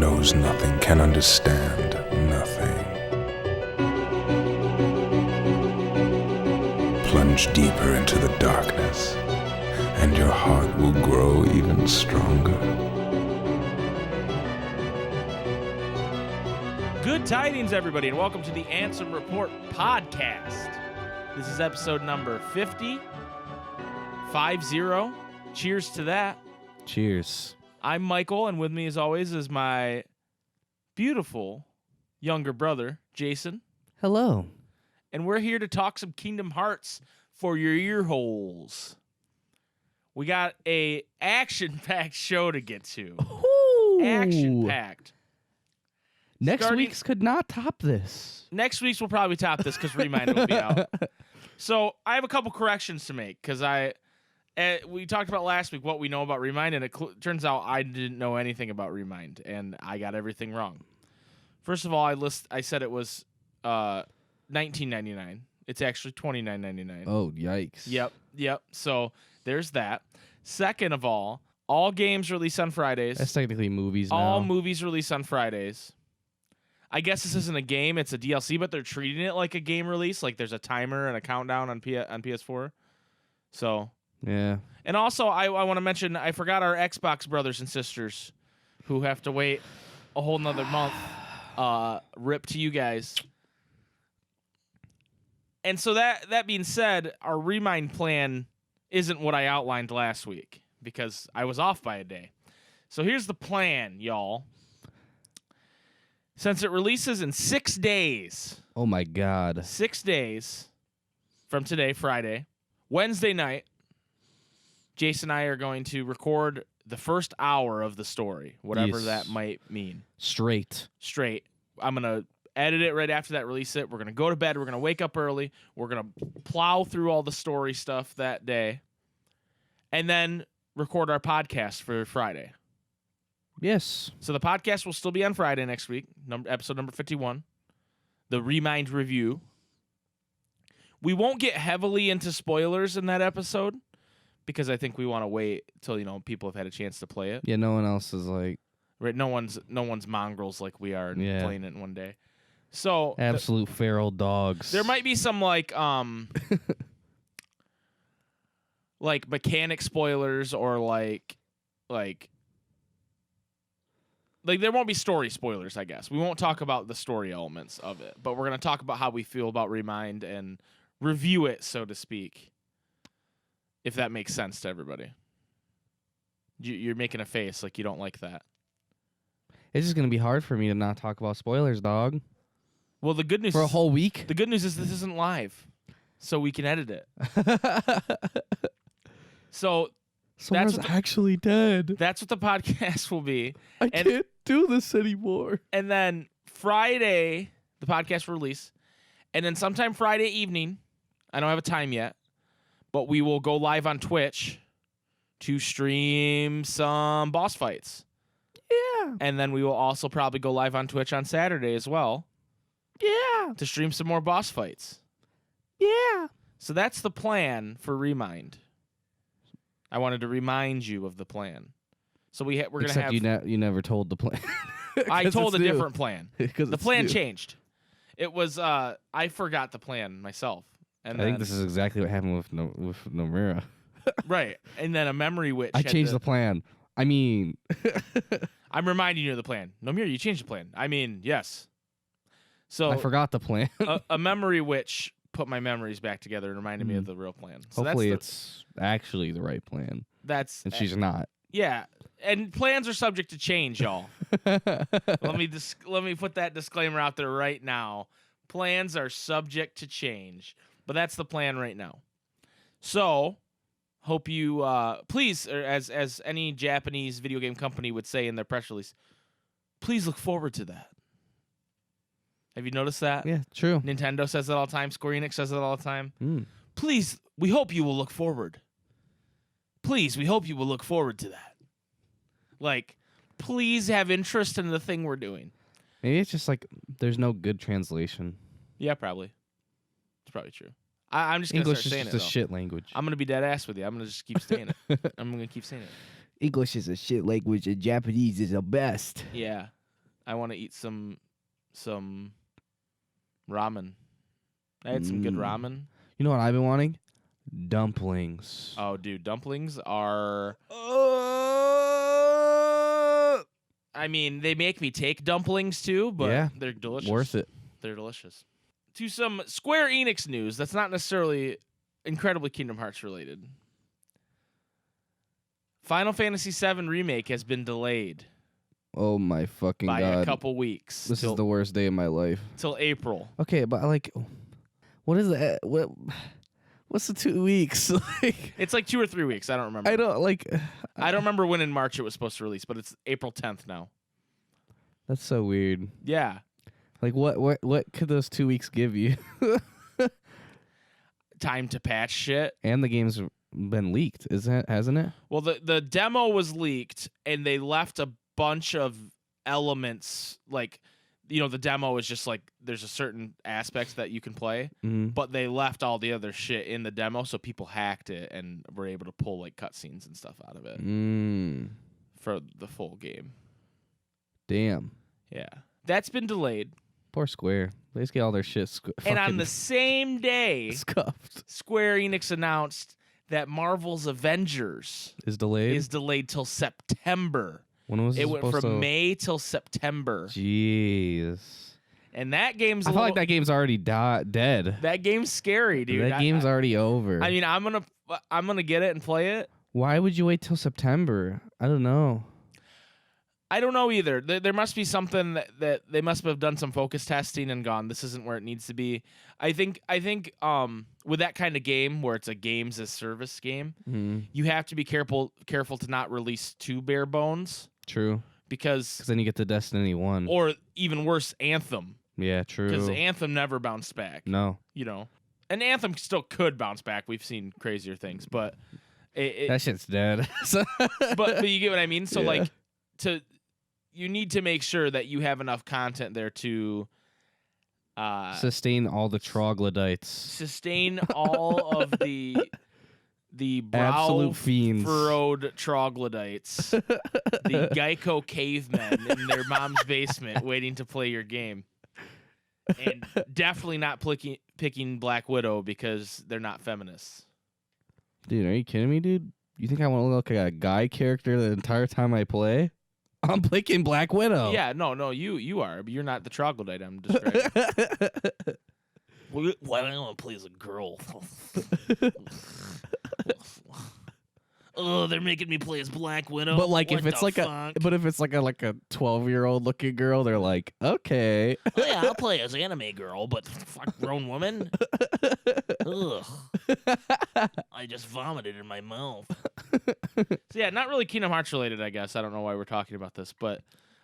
knows nothing, can understand nothing. Plunge deeper into the darkness, and your heart will grow even stronger. Good tidings, everybody, and welcome to the Ansem Report podcast. This is episode number 50. Cheers to that. Cheers. I'm Michael, and with me, as always, is my beautiful younger brother, Jason. Hello. And we're here to talk some Kingdom Hearts for your ear holes. We got a action-packed show to get to. Ooh. Action-packed. Next week's could not top this. Next week's will probably top this because Remind will be out. So I have a couple corrections to make because we talked about last week what we know about Remind, and it turns out I didn't know anything about Remind, and I got everything wrong. First of all, I said it was $19.99. It's actually $29.99. Oh, yikes. Yep. So there's that. Second of all games release on Fridays. That's technically movies now. All movies release on Fridays. I guess this isn't a game, it's a DLC, but they're treating it like a game release. Like there's a timer and a countdown on PS4. So, yeah. And also, I want to mention, I forgot our Xbox brothers and sisters who have to wait a whole nother month. Rip to you guys. And so that being said, our Remind plan isn't what I outlined last week because I was off by a day. So here's the plan, y'all. Since it releases in 6 days. Oh, my God. 6 days from today, Friday. Wednesday night, Jason and I are going to record the first hour of the story, whatever that might mean. Straight. I'm going to edit it right after that, release it. We're going to go to bed. We're going to wake up early. We're going to plow through all the story stuff that day. And then record our podcast for Friday. Yes. So the podcast will still be on Friday next week, episode number 51, the Remind review. We won't get heavily into spoilers in that episode because I think we want to wait till people have had a chance to play it. Yeah, no one else is like right. No one's mongrels like we are playing it in one day. So absolute feral dogs. There might be some like mechanic spoilers or like there won't be story spoilers, I guess. We won't talk about the story elements of it, but we're going to talk about how we feel about Remind and review it, so to speak, if that makes sense to everybody. You're making a face like you don't like that. It's just going to be hard for me to not talk about spoilers, dog. Well, the good news for a whole week? The good news is this isn't live, so we can edit it. So... Sora's actually dead. That's what the podcast will be. I can't do this anymore. And then Friday, the podcast will release. And then sometime Friday evening, I don't have a time yet, but we will go live on Twitch to stream some boss fights. Yeah. And then we will also probably go live on Twitch on Saturday as well. Yeah. To stream some more boss fights. Yeah. So that's the plan for Remind. I wanted to remind you of the plan. So we're going to have... you never told the plan. I told a different plan. The plan new. changed. It was... I forgot the plan myself. And I think this is exactly what happened with Nomura. Right. And then a memory witch... I changed the plan. I mean... I'm reminding you of the plan. Nomura, you changed the plan. I mean, yes. So I forgot the plan. a memory witch... put my memories back together and reminded me of the real plan. So hopefully it's actually the right plan. And she's not. Yeah. And plans are subject to change, y'all. Let me put that disclaimer out there right now. Plans are subject to change. But that's the plan right now. So, hope you please, or as any Japanese video game company would say in their press release, please look forward to that. Have you noticed that? Yeah, true. Nintendo says that all the time. Square Enix says it all the time. Please, we hope you will look forward. Please, we hope you will look forward to that. Like, please have interest in the thing we're doing. Maybe it's just like there's no good translation. Yeah, probably. It's probably true. I'm just going to start saying it, English is just a shit language. I'm going to be dead ass with you. I'm going to just keep saying it. I'm going to keep saying it. English is a shit language and Japanese is the best. Yeah. I want to eat some ramen. I had some good ramen. You know what I've been wanting? Dumplings. Oh, dude, dumplings are. I mean, they make me take dumplings too, but Yeah, they're delicious. worth it. They're delicious. To some Square Enix news that's not necessarily incredibly Kingdom Hearts related. Final Fantasy VII Remake has been delayed Oh my fucking by god! a couple weeks. This is the worst day of my life. Till April. Okay, but like, what is that? What's the 2 weeks? Like, It's like 2 or 3 weeks. I don't remember. I don't like. I don't remember when in March it was supposed to release, but it's April 10th now. That's so weird. Yeah. Like, what could those 2 weeks give you? Time to patch shit. And the game's been leaked, hasn't it? Well, the demo was leaked, and they left a bunch of elements. Like, you know, the demo is just like there's a certain aspects that you can play, but they left all the other shit in the demo, so people hacked it and were able to pull like cutscenes and stuff out of it for the full game. Damn. Yeah, that's been delayed. Poor Square. They just get all their shit And on the same day, scuffed. Square Enix announced that Marvel's Avengers Is delayed till September. When was It went supposed from to... May till September. Jeez. And that game's I feel like that game's already dead. That game's scary, dude. That game's already over. I mean, I'm gonna get it and play it. Why would you wait till September? I don't know. I don't know either. There must be something that they must have done some focus testing and gone, this isn't where it needs to be. I think with that kind of game where it's a games as service game, you have to be careful to not release too bare bones. True. Because then you get to Destiny 1. Or even worse, Anthem. Yeah, true. Because Anthem never bounced back. No. You know. And Anthem still could bounce back. We've seen crazier things, but that shit's dead. but you get what I mean? So yeah. You need to make sure that you have enough content there to sustain all the troglodytes. Sustain all of the absolute fiends, furrowed troglodytes, the Geico cavemen in their mom's basement waiting to play your game. And definitely not picking Black Widow because they're not feminists. Dude, are you kidding me, dude? You think I want to look like a guy character the entire time I play? I'm picking Black Widow. Yeah, no, you are, but you're not the troglodyte I'm describing. Why do I want to play as a girl? Oh, they're making me play as Black Widow. But like, what if it's like fuck? if it's like a 12-year-old looking girl, they're like, okay. Oh yeah, I'll play as anime girl, but fuck grown woman. Ugh. I just vomited in my mouth. So yeah, not really Kingdom Hearts related, I guess. I don't know why we're talking about this, but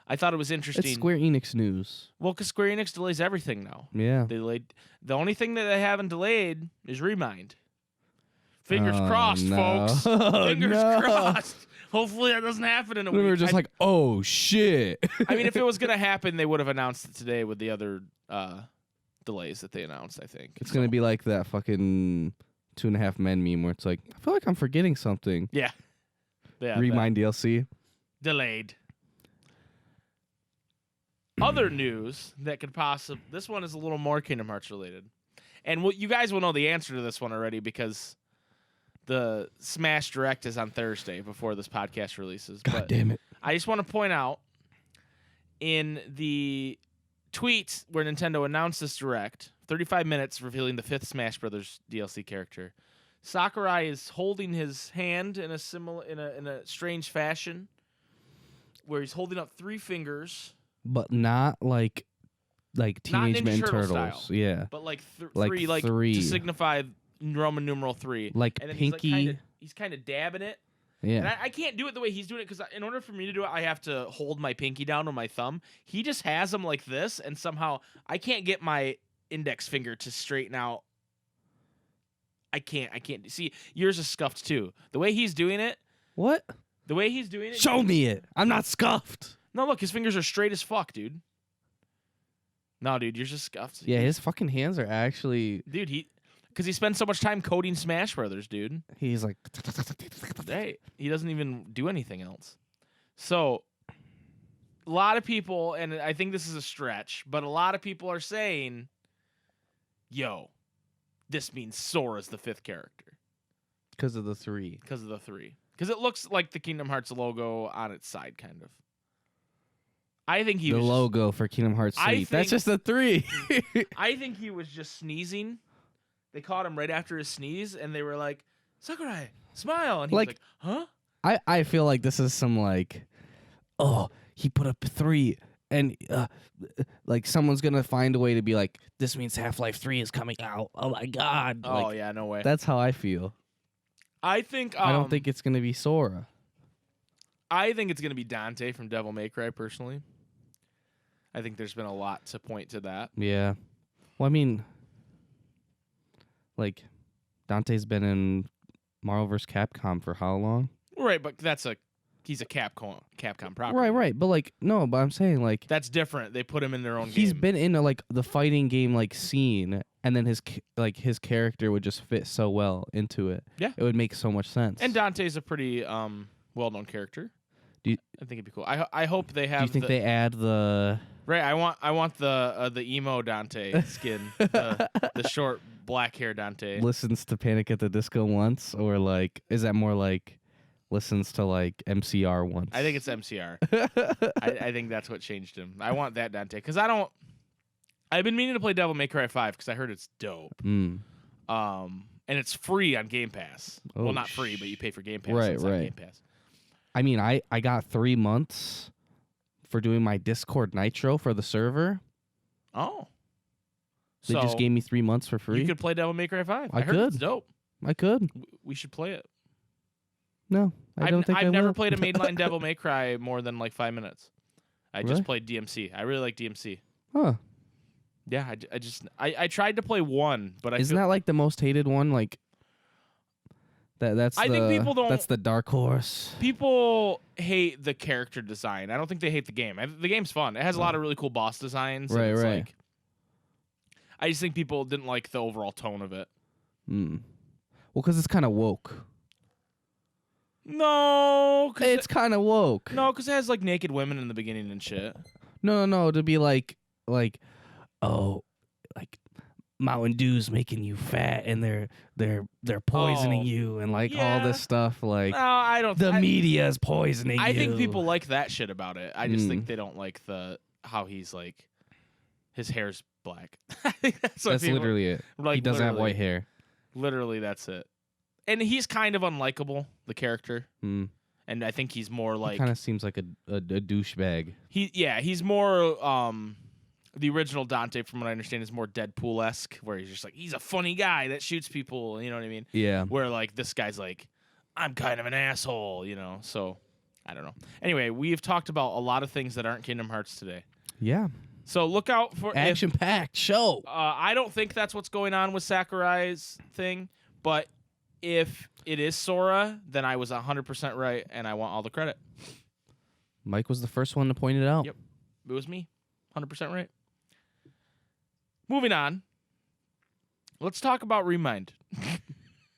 I thought it was interesting. It's Square Enix news. Well, because Square Enix delays everything now. Yeah. They delayed. The only thing that they haven't delayed is Remind. Fingers crossed, folks. Fingers crossed. Hopefully that doesn't happen in a week. We were just like, oh shit. I mean, if it was gonna happen, they would have announced it today with the other delays that they announced. I think it's gonna be like that fucking 2.5 Men meme where it's like, I feel like I'm forgetting something. Yeah. Remind DLC. Delayed. Other news that could possibly... This one is a little more Kingdom Hearts related. And you guys will know the answer to this one already because the Smash Direct is on Thursday before this podcast releases. God damn it. I just want to point out in the tweet where Nintendo announced this Direct, 35 minutes revealing the 5th Smash Brothers DLC character, Sakurai is holding his hand in a strange fashion where he's holding up 3 fingers. But not like Teenage Mutant Turtles. Style, yeah. But like 3, like 3 to signify Roman numeral 3. Like and then pinky. He's kind of dabbing it. Yeah. And I can't do it the way he's doing it because in order for me to do it, I have to hold my pinky down with my thumb. He just has them like this, and somehow I can't get my index finger to straighten out. I can't. See, yours is scuffed too. The way he's doing it. What? The way he's doing it. Show me it. I'm not scuffed. No, look, his fingers are straight as fuck, dude. No, dude, you're just scuffed. Yeah, his fucking hands are actually... Dude, because he spends so much time coding Smash Brothers, dude. He's like... Hey, he doesn't even do anything else. So, a lot of people, and I think this is a stretch, but a lot of people are saying, yo, this means Sora's the 5th character. Because of the 3. Because of the 3. Because it looks like the Kingdom Hearts logo on its side, kind of. I think he the was logo for Kingdom Hearts 3. That's think- just a 3. I think he was just sneezing. They caught him right after his sneeze, and they were like, Sakurai, smile. And he was like, huh? I feel like this is some like, oh, he put up a 3, and like someone's gonna find a way to be like, this means Half-Life 3 is coming out. Oh my god! Oh, Like, yeah, no way. that's how I feel. I think I don't think it's gonna be Sora. I think it's going to be Dante from Devil May Cry, personally. I think there's been a lot to point to that. Yeah. Well, I mean, like, Dante's been in Marvel vs. Capcom for how long? Right, but he's a Capcom property. Right. But like, no, but I'm saying like That's different. They put him in their own he's game. been in like the fighting game like scene, and then his character would just fit so well into it. Yeah. It would make so much sense. And Dante's a pretty well-known character. I think it'd be cool. I hope they have. Do you think they add the? Right, I want the emo Dante skin, the short black hair Dante. Listens to Panic at the Disco once, or like is that more like listens to like MCR once? I think it's MCR. I think that's what changed him. I want that Dante because I've been meaning to play Devil May Cry 5 because I heard it's dope. Mm. And it's free on Game Pass. Oh, well, not free, but you pay for Game Pass. Right, It's on right. Game Pass. I mean, I got 3 months for doing my Discord Nitro for the server. Oh, They just gave me 3 months for free. You could play Devil May Cry 5. I heard it's could. dope. I could. We should play it. No, I don't think I've I never will. played a mainline Devil May Cry more than like 5 minutes. I Really? just played DMC. I really like DMC. Huh? Yeah, I tried to play 1, but Isn't that like the most hated one? Like that's I the, think people don't- That's the dark horse. people hate the character design. I don't think they hate the game. The game's fun. It has a lot of really cool boss designs. and Right, it's right. Like, I just think people didn't like the overall tone of it. Mm. Well, because it's kind of woke. No, It's kind of woke. because it has like naked women in the beginning and shit. No. To be like, oh, like Mountain Dew's making you fat, and they're poisoning Oh, you, and like all yeah. this stuff. Like No, I don't. the I, media's poisoning you. I think people like that shit about it. I just Mm. think they don't like how he's like his hair's black. I think that's what That's people, literally it. like, He doesn't have literally. white hair. Literally, that's it. And he's kind of unlikable, the character. Mm. And I think he's more like Kind of seems like a douchebag. he's more the original Dante, from what I understand, is more Deadpool-esque, where he's just like he's a funny guy that shoots people, you know what I mean? Yeah. Where like this guy's like, I'm kind of an asshole, you know. So I don't know. Anyway, we've talked about a lot of things that aren't Kingdom Hearts today. Yeah. So look out for Action-packed show. I don't think that's what's going on with Sakurai's thing, but if it is Sora, then I was 100% right, and I want all the credit. Mike was the first one to point it out. Yep. It was me. 100% right. Moving on. Let's talk about Remind.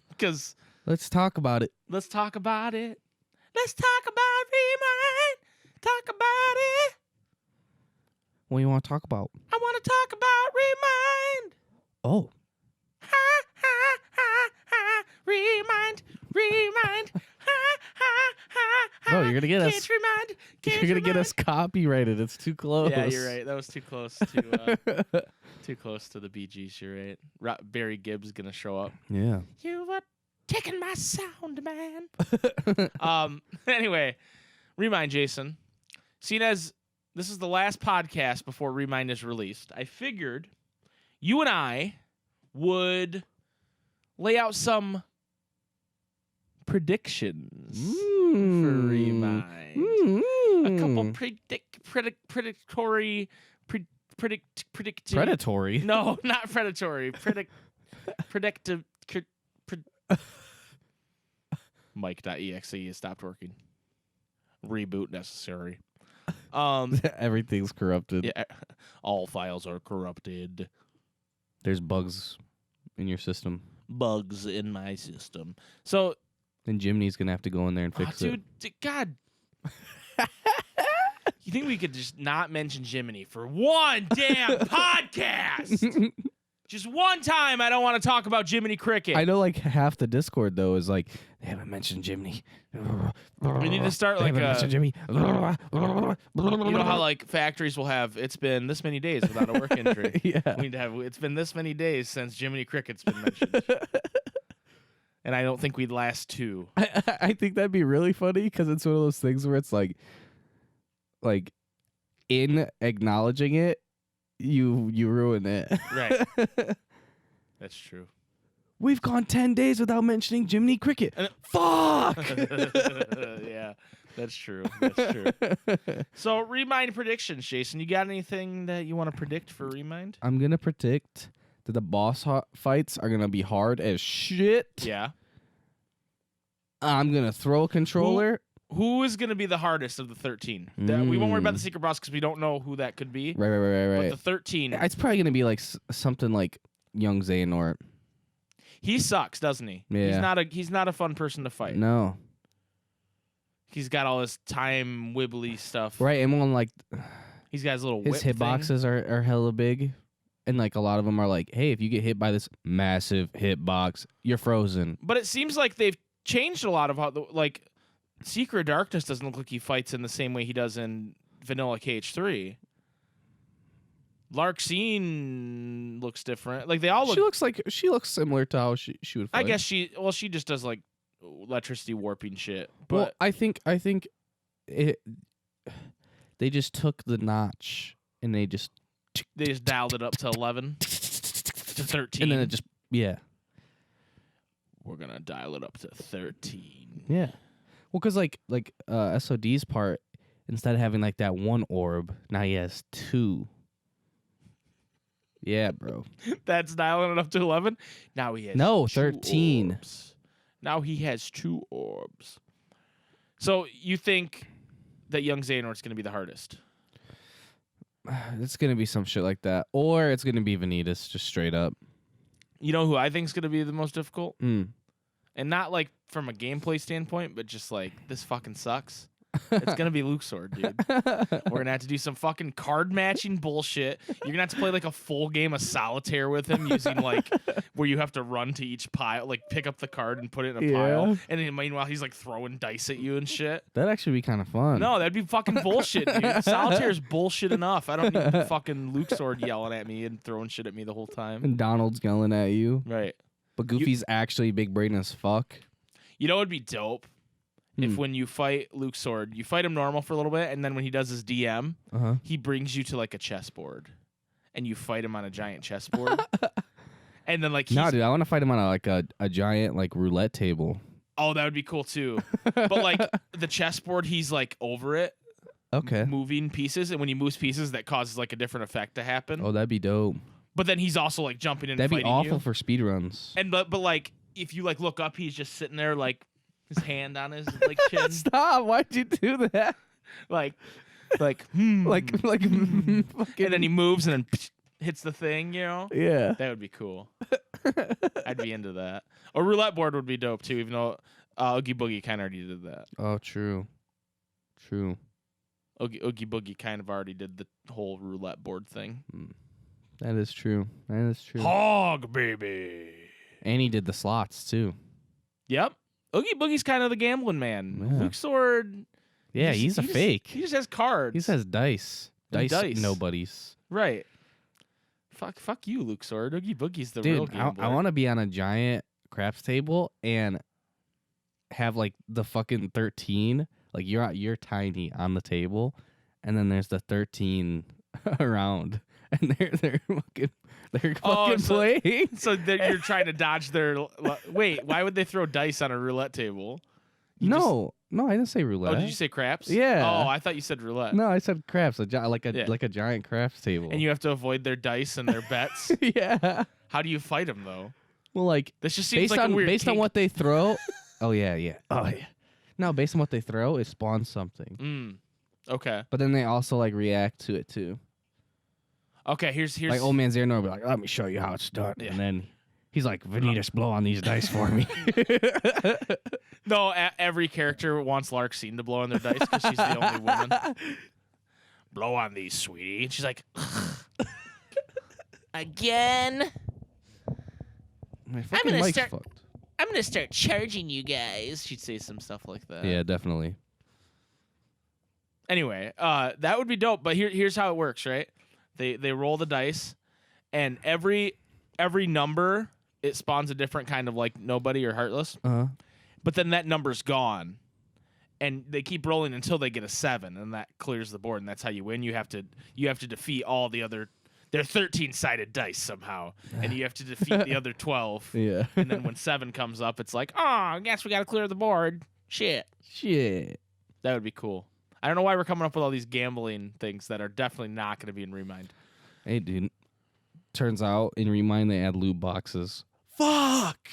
Because Let's talk about it. let's talk about it. Let's talk about Remind. Talk about it. What do you want to talk about? I want to talk about Remind. Oh. Ha, ha, ha, ha. Remind. Ha, ha, ha, ha. No, you're gonna get us. Can't remind. Can't You're gonna get remind. us copyrighted. It's too close. Yeah, you're right. That was too close to too close to the Bee Gees. You're right. Barry Gibb's gonna show up. Yeah. You were taking my sound, man. Anyway, Remind, Jason. Seeing as this is the last podcast before Remind is released, I figured you and I would lay out some predictions for Remind. A couple predatory. Predatory. No, not predatory. Predictive. Mike.exe has stopped working. Reboot necessary. Everything's corrupted. Yeah, all files are corrupted. There's bugs in your system. Bugs in my system. So, And Jimny's gonna have to go in there and fix it. dude, God. You think we could just not mention Jiminy for one damn podcast? Just one time I don't want to talk about Jiminy Cricket. I know like half the Discord though is like they haven't mentioned Jiminy. We need to start like Jimmy. you know how like factories will have it's been this many days without a work injury. Yeah. We need to have it's been this many days since Jiminy Cricket's been mentioned. And I don't think we'd last 2. I think that'd be really funny because it's one of those things where it's like in acknowledging it, you ruin it. Right. That's true. We've gone 10 days without mentioning Jiminy Cricket. Fuck! Yeah, that's true. That's true. So, Remind predictions, Jason. You got anything that you want to predict for Remind? I'm going to predict that the boss fights are going to be hard as shit. Yeah. I'm going to throw a controller. Who is going to be the hardest of the 13? We won't worry about the secret boss because we don't know who that could be. Right. But the 13. It's probably going to be like something like young Zane or... He sucks, doesn't he? Yeah. He's not a fun person to fight. No. He's got all his time wibbly stuff. Right, and one like... He's got his little His whip hitboxes are hella big. And like a lot of them are like, hey, if you get hit by this massive hitbox, you're frozen. But it seems like they've changed a lot of how... Like, Secret Darkness doesn't look like he fights in the same way he does in Vanilla KH3. Larxene looks different. Like they all look. She looks similar to how she would fight. I guess she just does like electricity warping shit. But well, I think it. They just took the notch and they just dialed it up to 11 to 13, and then it just we're gonna dial it up to 13. Yeah. Well, because like SOD's part, instead of having like that one orb, now he has 2. Yeah, bro. That's dialing it up to 11. Now he has 13. Orbs. Now he has 2 orbs. So you think that young Xehanort's going to be the hardest? It's going to be some shit like that. Or it's going to be Vanitas, just straight up. You know who I think is going to be the most difficult? Mm. And not like from a gameplay standpoint, but just like, this fucking sucks. It's going to be Luxord, dude. We're going to have to do some fucking card matching bullshit. You're going to have to play like a full game of solitaire with him using like where you have to run to each pile, like pick up the card and put it in a pile. And then meanwhile, he's like throwing dice at you and shit. That'd actually be kind of fun. No, that'd be fucking bullshit, dude. Solitaire is bullshit enough. I don't need fucking Luxord yelling at me and throwing shit at me the whole time. And Donald's yelling at you. Right. But Goofy's actually big brain as fuck. You know what would be dope? If when you fight Luxord, you fight him normal for a little bit, and then when he does his DM, he brings you to like a chessboard, and you fight him on a giant chessboard. And then like no, dude, I want to fight him on a giant like roulette table. Oh, that would be cool too. But like the chessboard, he's like over it. Okay. Moving pieces, and when he moves pieces, that causes like a different effect to happen. Oh, that'd be dope. But then he's also like jumping in. That'd and be fighting awful you. for speedruns. And but like if you like look up, he's just sitting there like. His hand on his like chin. Stop! Why'd you do that? like, like, and then he moves and then hits the thing. You know? Yeah. That would be cool. I'd be into that. A roulette board would be dope too, even though Oogie Boogie kind of already did that. Oh, true. Oogie Boogie kind of already did the whole roulette board thing. That is true. Hog baby. And he did the slots too. Yep. Oogie Boogie's kind of the gambling man. Yeah. Luxord. Yeah, he's a fake. He just has cards. He has dice. Dice. Nobodies. Right. Fuck you, Luxord. Oogie Boogie's the Dude, real gambler. I want to be on a giant craps table and have like the fucking 13. Like you're tiny on the table, and then there's the 13 around, and they're fucking playing. So you're trying to dodge their. Wait, why would they throw dice on a roulette table? No, I didn't say roulette. Oh, did you say craps? Yeah. Oh, I thought you said roulette. No, I said craps. Like a giant craps table. And you have to avoid their dice and their bets. Yeah. How do you fight them though? Well, like this just seems like a weird based kink. on what they throw. Oh yeah. No, based on what they throw, it spawns something. Okay. But then they also like react to it too. Okay, here's like old man Xehanort will be like, let me show you how it's done, and then he's like, Vanitas, blow on these dice for me. No, every character wants Larxene to blow on their dice because she's the only woman. blow on these, sweetie. And she's like, again? My fucking gonna mic's start- fucked. I'm going to start charging you guys. She'd say some stuff like that. Yeah, definitely. Anyway, that would be dope. But here's how it works, right? They roll the dice, and every number, it spawns a different kind of like nobody or heartless. Uh-huh. But then that number's gone. And they keep rolling until they get a 7, and that clears the board, and that's how you win. You have to defeat all the other. They're 13-sided dice somehow, and you have to defeat the other 12. Yeah. And then when 7 comes up, it's like, oh, I guess we got to clear the board. Shit. That would be cool. I don't know why we're coming up with all these gambling things that are definitely not going to be in Remind. Hey, dude. Turns out in Remind they add loot boxes. Fuck!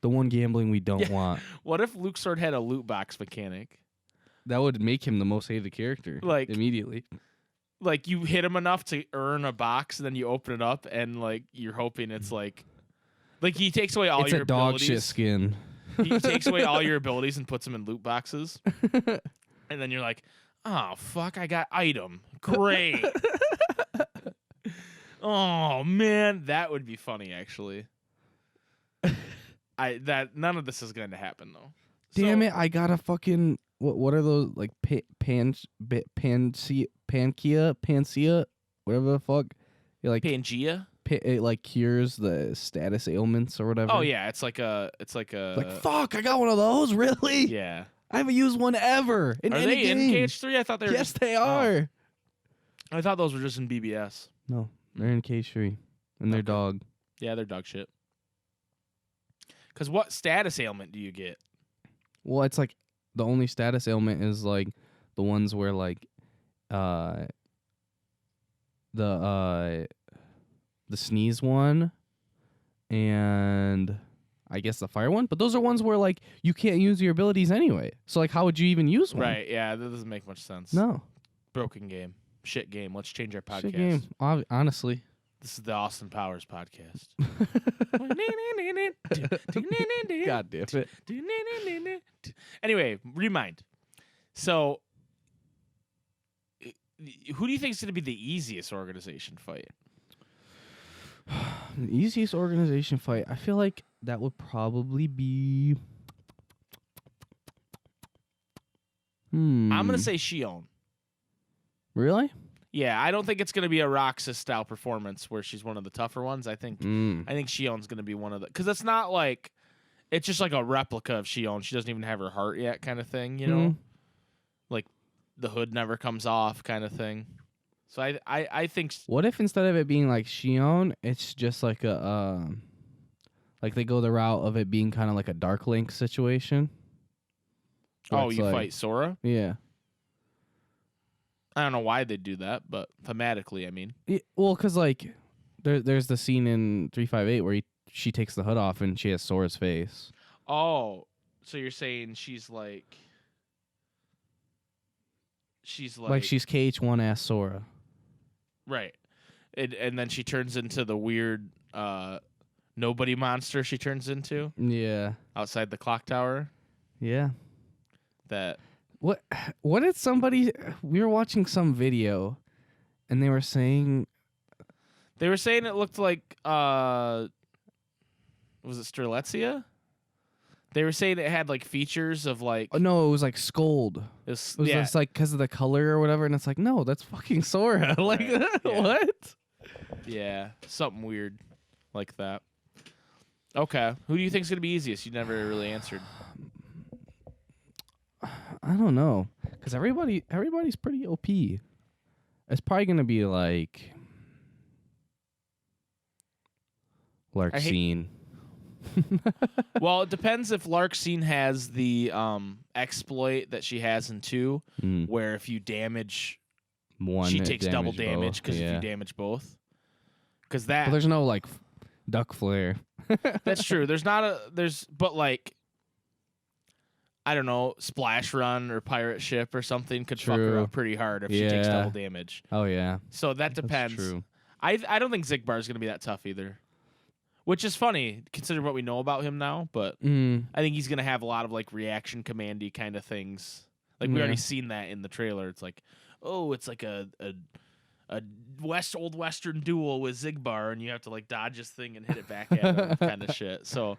The one gambling we don't want. What if Luke Sword had a loot box mechanic? That would make him the most hated character. Like immediately. Like you hit him enough to earn a box, and then you open it up, and like you're hoping it's like he takes away all it's your a dog abilities. shit skin. He takes away all your abilities and puts them in loot boxes, and then you're like, oh fuck, I got item, great. Oh man, that would be funny actually. None of this is going to happen though. Damn it! I got a fucking what are those like Panacea, whatever the fuck? You're like Pangea. It like cures the status ailments or whatever. Oh yeah, it's like fuck! I got one of those. Really? Yeah. I haven't used one ever. In Are any they in game. KH3? I thought they were. Yes, they are. I thought those were just in BBS. No, they're in KH3, and they're Okay. dog. Yeah, they're dog shit. Because what status ailment do you get? Well, it's like the only status ailment is like the ones where like the sneeze one and I guess the fire one, but those are ones where like you can't use your abilities anyway. So like how would you even use one? Right, yeah, that doesn't make much sense. No. Broken game. Shit game. Let's change our podcast. Shit game. Honestly. This is the Austin Powers podcast. God damn it. Anyway, Remind. So, who do you think is going to be the easiest organization fight? The easiest organization fight, I feel like that would probably be I'm going to say Shion. Really? Yeah, I don't think it's going to be a Roxas style performance where she's one of the tougher ones. I think Shion's going to be one of the, because it's not like it's just like a replica of Shion. She doesn't even have her heart yet, kind of thing. You know, like the hood never comes off, kind of thing. So I think. What if instead of it being like Shion, it's just like a like they go the route of it being kind of like a Dark Link situation? Oh, you fight Sora? Yeah. I don't know why they'd do that, but thematically, I mean. Yeah, well, because, like, there's the scene in 358 where she takes the hood off and she has Sora's face. Oh, so you're saying she's like... Like she's KH1-ass Sora. Right. And then she turns into the weird nobody monster she turns into. Yeah. Outside the clock tower. Yeah. That... What did somebody... We were watching some video, and they were saying... They were saying it looked like... was it Strelitzia? They were saying it had, like, features of, like... Oh, no, it was, like, Scold. It was just, like, because of the color or whatever, and it's like, no, that's fucking Sora. Like, right. Yeah. What? Yeah, something weird like that. Okay. Who do you think's going to be easiest? You never really answered. I don't know, because everybody's pretty OP. It's probably gonna be like Larkseen. Well, it depends if Larkseen has the exploit that she has in 2, where if you damage one, she takes double damage because yeah. if you damage both. Because that. But there's no like duck flare. That's true. But like. I don't know, Splash Run or Pirate Ship or something could fuck her up pretty hard if she takes double damage. Oh, yeah. So that depends. That's true. I don't think Zigbar is going to be that tough either. Which is funny, considering what we know about him now. But I think he's going to have a lot of like reaction commandy kind of things. Like we already seen that in the trailer. It's like, oh, it's like a old Western duel with Zigbar, and you have to like dodge this thing and hit it back at him, kind of shit. So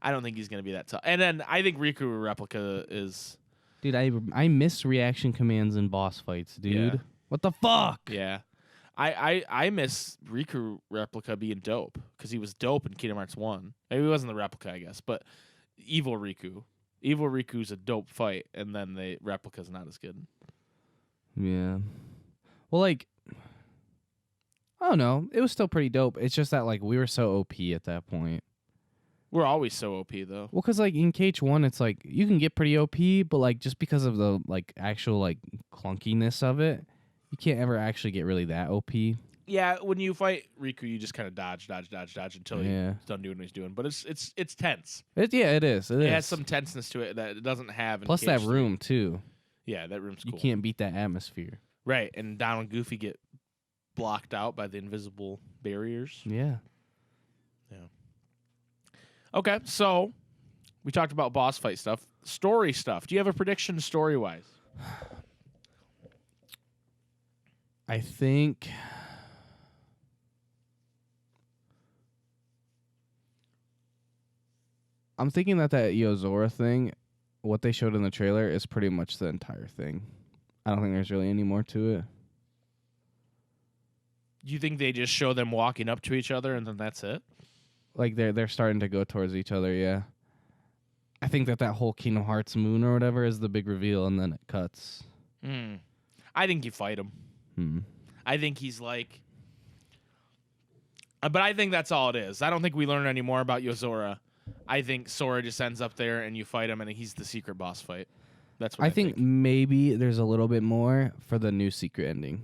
I don't think he's gonna be that tough. And then I think Riku Replica is. Dude, I miss reaction commands in boss fights, dude. Yeah. What the fuck? Yeah. I miss Riku Replica being dope because he was dope in Kingdom Hearts 1. Maybe he wasn't the replica, I guess, but Evil Riku. Evil Riku's a dope fight, and then the Replica's not as good. Yeah. Well, like, I don't know. It was still pretty dope. It's just that, like, we were so OP at that point. We're always so OP, though. Well, because, like, in KH1, it's like, you can get pretty OP, but, like, just because of the, like, actual, like, clunkiness of it, you can't ever actually get really that OP. Yeah, when you fight Riku, you just kind of dodge until he's done doing what he's doing. But it's tense. It is. It has some tenseness to it that it doesn't have in Plus that KH3. room, too. Yeah, that room's cool. You can't beat that atmosphere. Right, and Donald and Goofy get blocked out by the invisible barriers. Yeah. Okay, so we talked about boss fight stuff. Story stuff. Do you have a prediction story-wise? I think... I'm thinking that Yozora thing, what they showed in the trailer, is pretty much the entire thing. I don't think there's really any more to it. You think they just show them walking up to each other and then that's it? Like they're starting to go towards each other, yeah. I think that whole Kingdom Hearts moon or whatever is the big reveal, and then it cuts. I think you fight him. I think he's like... But I think that's all it is. I don't think we learn any more about Yozora. I think Sora just ends up there and you fight him and he's the secret boss fight. That's what I think. Maybe there's a little bit more for the new secret ending.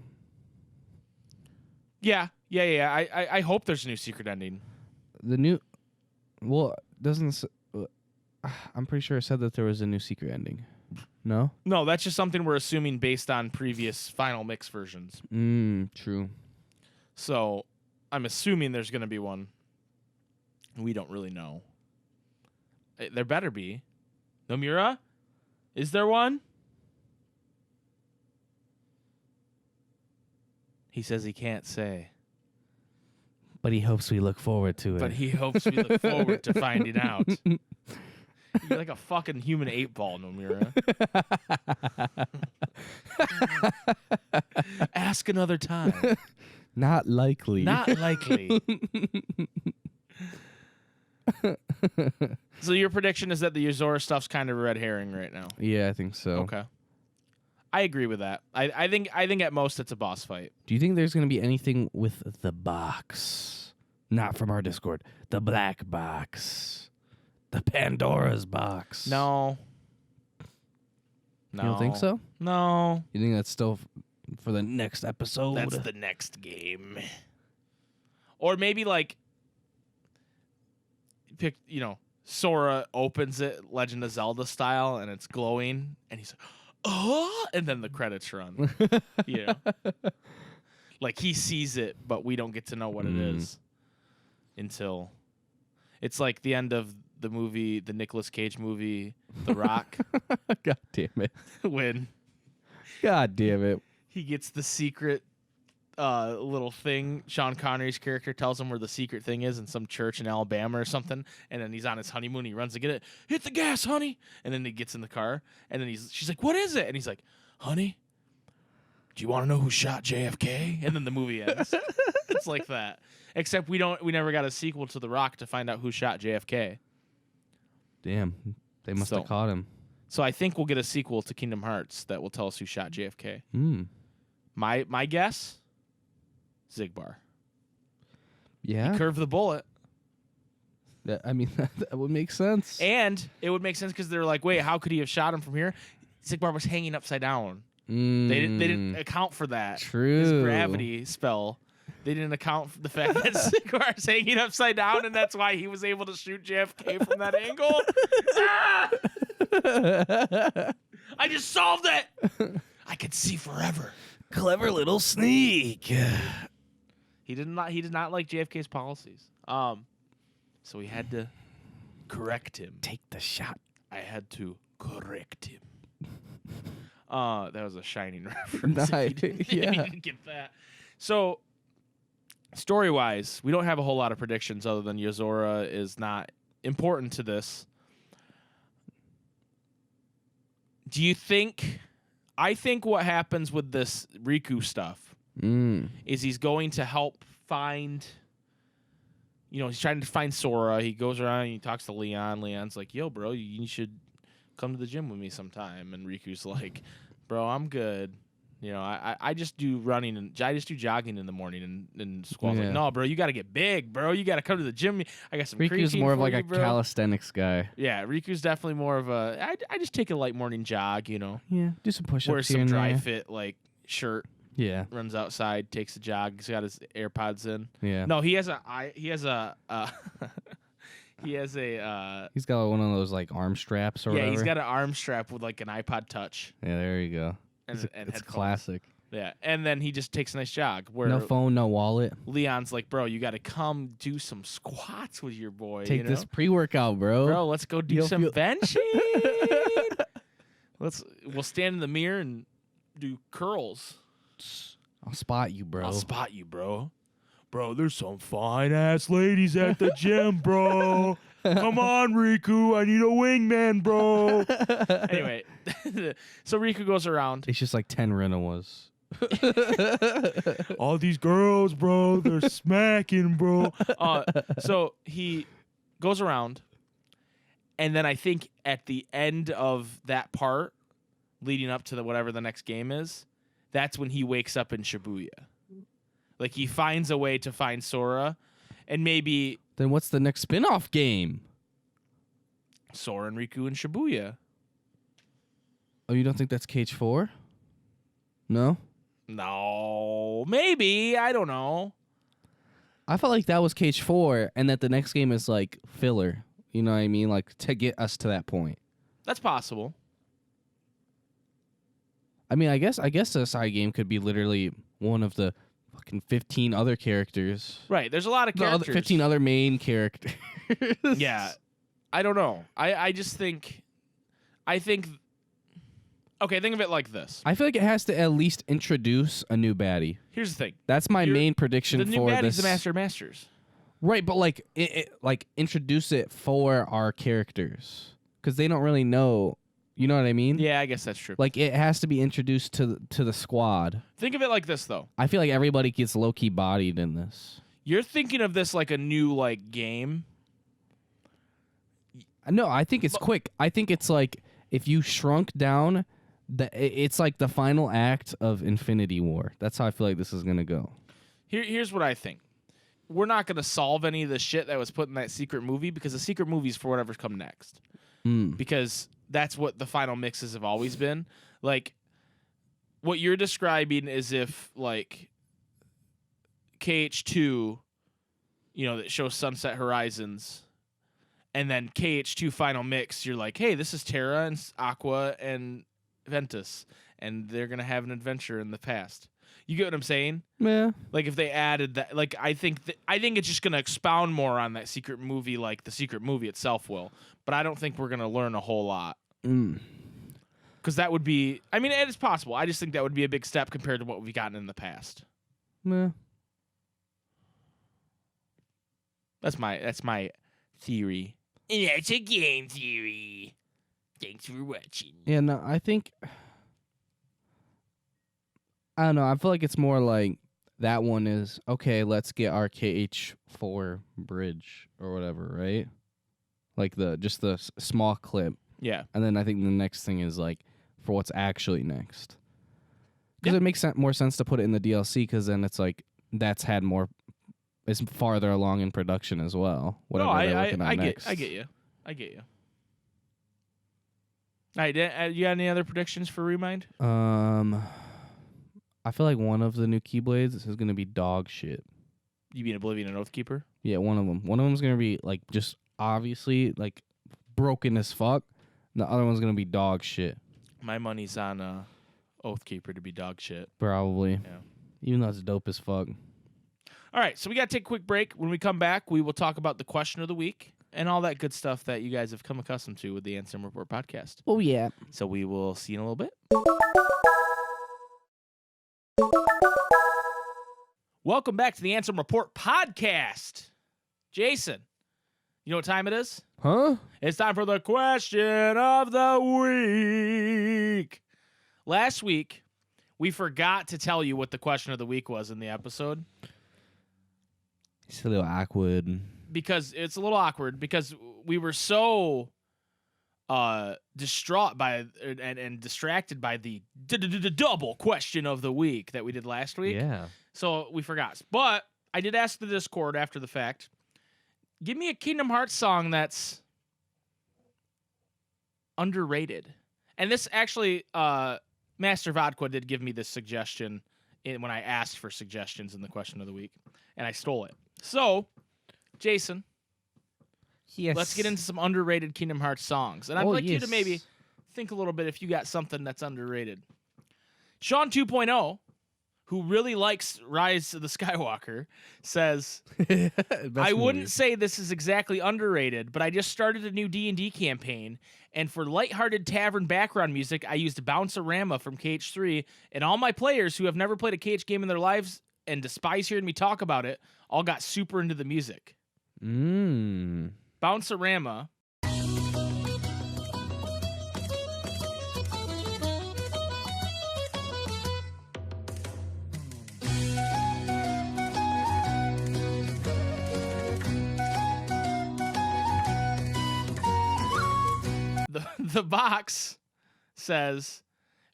Yeah. I hope there's a new secret ending. The new... Well, doesn't... I'm pretty sure it said that there was a new secret ending. No? No, that's just something we're assuming based on previous Final Mix versions. True. So, I'm assuming there's going to be one. We don't really know. There better be. Nomura? Is there one? He says he can't say. But he hopes we look forward to it. But he hopes we look forward to finding out. You're like a fucking human 8-ball, Nomura. Ask another time. Not likely. Not likely. So your prediction is that the Yozora stuff's kind of a red herring right now. Yeah, I think so. Okay. I agree with that. I think at most it's a boss fight. Do you think there's going to be anything with the box? Not from our Discord. The black box. The Pandora's box. No. You don't think so? No. You think that's still for the next episode? That's the next game. Or maybe like pick, Sora opens it Legend of Zelda style and it's glowing and he's like, "Oh," and then the credits run. Yeah. Like he sees it, but we don't get to know what it is until it's like the end of the movie, the Nicolas Cage movie, The Rock. God damn it. When God damn it. he gets the secret little thing. Sean Connery's character tells him where the secret thing is in some church in Alabama or something, and then he's on his honeymoon. He runs to get it. Hit the gas, honey. And then he gets in the car, and then she's like, "What is it?" And he's like, "Honey, do you want to know who shot JFK?" And then the movie ends. It's like that. Except we never got a sequel to The Rock to find out who shot JFK. Damn. They must have caught him. So I think we'll get a sequel to Kingdom Hearts that will tell us who shot JFK. My guess, Zigbar. Yeah. He curved the bullet. That would make sense. And it would make sense because they're like, wait, how could he have shot him from here? Zigbar was hanging upside down. They didn't account for that. True. His gravity spell. They didn't account for the fact that Zigbar is hanging upside down, and that's why he was able to shoot JFK from that angle. I just solved it. I could see forever. Clever little sneak. He did not like JFK's policies. So we had to correct him. Take the shot. I had to correct him. That was a Shining reference. Nice. If you Yeah. didn't get that. So, story-wise, we don't have a whole lot of predictions other than Yozora is not important to this. Do you think... I think what happens with this Riku stuff is he's going to help find... he's trying to find Sora. He goes around and he talks to Leon. Leon's like, yo, bro, you should come to the gym with me sometime. And Riku's like, bro, I'm good. I just do running and I just do jogging in the morning. And Squall's like, no, bro, you got to get big, bro. You got to come to the gym. I got some Riku's creatine more of for like you, a bro. calisthenics guy. Yeah, Riku's definitely more of a, I just take a light morning jog, Yeah, do some push-ups wears here some and dry there. fit like shirt, Yeah, runs outside, takes a jog. He's got his AirPods in. yeah. No, he has a He's got one of those like arm straps or yeah, whatever. he's got an arm strap with like an iPod Touch. Yeah, there you go. And, It's headphones. classic. Yeah, and then he just takes a nice jog. Where No phone, no wallet. Leon's like, bro, you got to come do some squats with your boy. Take this pre-workout, bro. bro. Let's go do You'll some feel- benching. We'll stand in the mirror and do curls. I'll spot you, bro. I'll spot you, bro. Bro, there's some fine ass ladies at the gym, bro. Come on, Riku. I need a wingman, bro. Anyway, so Riku goes around. It's just like 10 Renoas. All these girls, bro, they're smacking, bro. So he goes around, and then I think at the end of that part, leading up to whatever the next game is, that's when he wakes up in Shibuya. Like, he finds a way to find Sora, and maybe Then what's the next spin-off game? Sora and Riku in Shibuya. Oh, you don't think that's KH4? No? No, maybe. I don't know. I felt like that was KH4 and that the next game is like filler. You know what I mean? Like to get us to that point. That's possible. I mean, I guess the side game could be literally one of the fucking 15 other characters. Right. There's a lot of characters. 15 other main characters. Yeah. I don't know. I just think... Okay, think of it like this. I feel like it has to at least introduce a new baddie. Here's the thing. That's my main prediction The new for baddie's this. the Master of Masters. Right, but like like introduce it for our characters because they don't really know. You know what I mean? Yeah, I guess that's true. Like it has to be introduced to the squad. Think of it like this, though. I feel like everybody gets low key bodied in this. You're thinking of this like a new game. No, I think it's quick. I think it's like if you shrunk down, it's like the final act of Infinity War. That's how I feel like this is gonna go. Here's what I think. We're not going to solve any of the shit that was put in that secret movie because the secret movie's for whatever's come next. Because that's what the final mixes have always been. Like, what you're describing is if, like, KH2, that shows Sunset Horizons, and then KH2 final mix, you're like, hey, this is Terra and Aqua and Ventus, and they're going to have an adventure in the past. You get what I'm saying? Yeah. Like if they added that, like I think it's just gonna expound more on that secret movie, like the secret movie itself will. But I don't think we're gonna learn a whole lot. Because that would be, I mean, it is possible. I just think that would be a big step compared to what we've gotten in the past. Yeah. That's my theory. And that's a game theory. Thanks for watching. Yeah. No, I think. I don't know. I feel like it's more like that one is, okay, let's get our KH4 bridge or whatever, right? Like just the small clip. Yeah. And then I think the next thing is like for what's actually next. Because it makes more sense to put it in the DLC because then it's like it's farther along in production as well. Whatever they're working on next. I get you. All right, you got any other predictions for Remind? I feel like one of the new Keyblades is going to be dog shit. You mean Oblivion and Oathkeeper? Yeah, one of them. One of them's going to be like just obviously like broken as fuck. And the other one's going to be dog shit. My money's on Oathkeeper to be dog shit. Probably. Yeah. Even though it's dope as fuck. All right, so we got to take a quick break. When we come back, we will talk about the question of the week. and all that good stuff that you guys have come accustomed to with the Ansem Report podcast. Oh, yeah. So we will see you in a little bit. Welcome back to the Ansem Report podcast. Jason, you know what time it is? Huh? It's time for the question of the week. Last week, we forgot to tell you what the question of the week was in the episode. It's a little awkward. Because it's a little awkward because we were so distraught by and distracted by the double question of the week that we did last week. Yeah. So we forgot. But I did ask the Discord after the fact, give me a Kingdom Hearts song that's underrated. And this actually, Master Vodka did give me this suggestion when I asked for suggestions in the question of the week, and I stole it. So, Jason, Yes. let's get into some underrated Kingdom Hearts songs. And I'd like you to maybe think a little bit if you got something that's underrated. Sean 2.0, who really likes Rise of the Skywalker, says, I wouldn't say this is exactly underrated, but I just started a new D&D campaign, and for lighthearted tavern background music, I used Bounce-A-Rama from KH3, and all my players who have never played a KH game in their lives and despise hearing me talk about it all got super into the music. Bounce-A-Rama. The box says